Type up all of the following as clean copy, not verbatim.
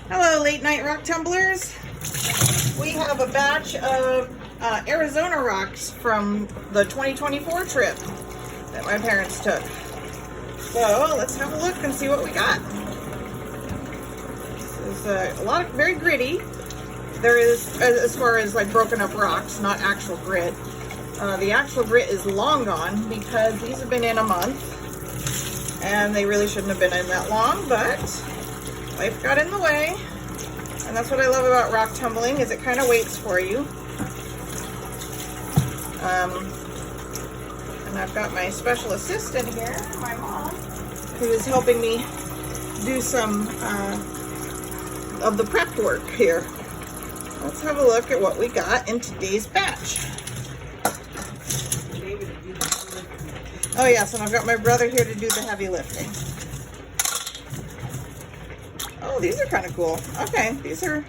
Hello, late night rock tumblers. We have a batch of Arizona rocks from the 2024 trip that my parents took. So let's have a look and see what we got. This is a lot of very gritty. There is, as far as like broken up rocks, not actual grit. The actual grit is long gone because these have been in a month and they really shouldn't have been in that long, but life got in the way. And that's what I love about rock tumbling, is it kind of waits for you. And I've got my special assistant here, my mom, who is helping me do some of the prep work here. Let's have a look at what we got in today's batch. Oh yes, and I've got my brother here to do the heavy lifting. Oh, these are kind of cool. Okay, these are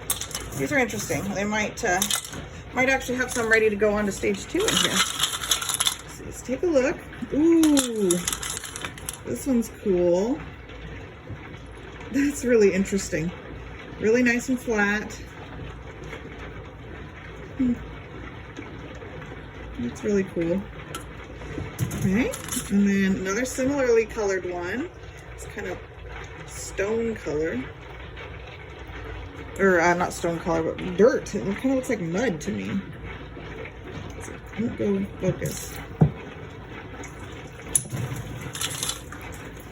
interesting. They might actually have some ready to go on to stage 2 in here. So let's take a look. Ooh, this one's cool. That's really interesting. Really nice and flat. That's really cool. Okay, and then another similarly colored one. It's kind of stone color. Or not stone color, but dirt. It kind of looks like mud to me. So, don't go focus.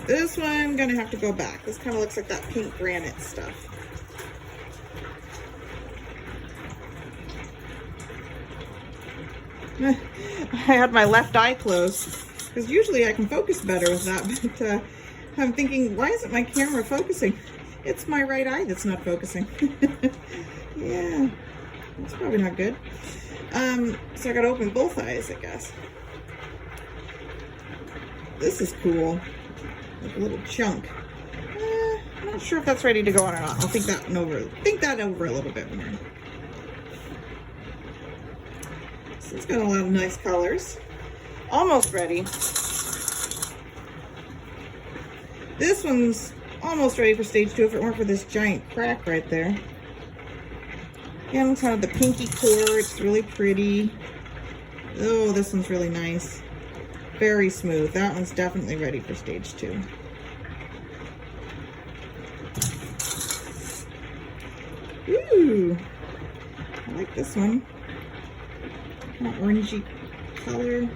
This one, gonna have to go back. This kind of looks like that pink granite stuff. I had my left eye closed because usually I can focus better with that, but I'm thinking, why isn't my camera focusing? It's my right eye that's not focusing. Yeah, that's probably not good. So I gotta open both eyes, I guess. This is cool, like a little chunk. I'm not sure if that's ready to go on or not. I'll think that over a little bit more. So it's got a lot of nice colors. Almost ready. This one's almost ready for stage 2 if it weren't for this giant crack right there. Again, it's kind of the pinky core. It's really pretty. Oh, this one's really nice. Very smooth. That one's definitely ready for stage 2. Ooh, I like this one. Kind of orangey color.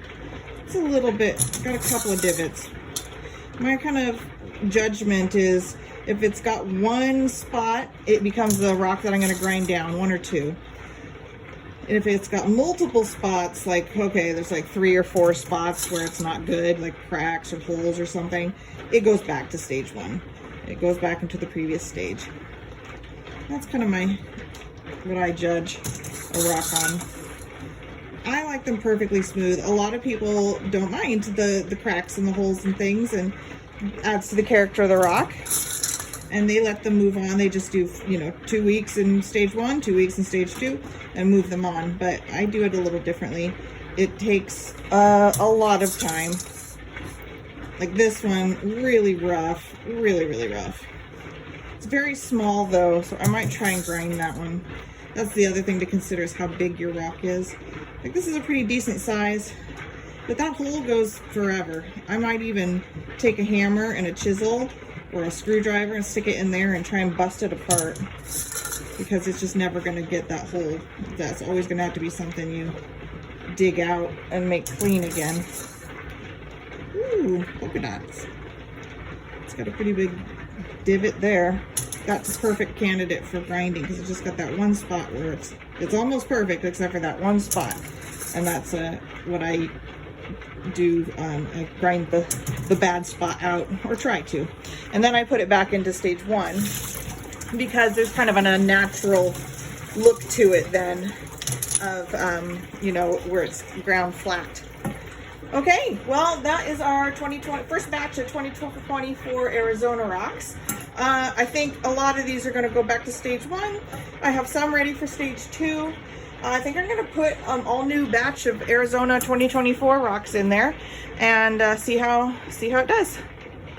It's a little bit, got a couple of divots. My kind of judgment is if it's got one spot, it becomes the rock that I'm going to grind down, 1 or 2. And if it's got multiple spots, like, okay, there's like 3 or 4 spots where it's not good, like cracks or holes or something, it goes back to stage 1. It goes back into the previous stage. That's kind of what I judge a rock on. I like them perfectly smooth. A lot of people don't mind the cracks and the holes and things, and adds to the character of the rock. And they let them move on. They just do, 2 weeks in stage 1, 2 weeks in stage 2, and move them on. But I do it a little differently. It takes a lot of time. Like this one, really rough, really, really rough. It's very small though, so I might try and grind that one. That's the other thing to consider, is how big your rock is. Like this is a pretty decent size, but that hole goes forever. I might even take a hammer and a chisel or a screwdriver and stick it in there and try and bust it apart, because it's just never going to get that hole. That's always going to have to be something you dig out and make clean again. Ooh, polka dots. It's got a pretty big divot there. That's a perfect candidate for grinding because it's just got that one spot where it's almost perfect except for that one spot, and that's what I do. I grind the bad spot out, or try to, and then I put it back into stage 1 because there's kind of an unnatural look to it then of where it's ground flat. Okay, well, that is our first batch of 2024 Arizona rocks. I think a lot of these are going to go back to stage 1. I have some ready for stage 2. I think I'm going to put an all new batch of Arizona 2024 rocks in there and see how it does.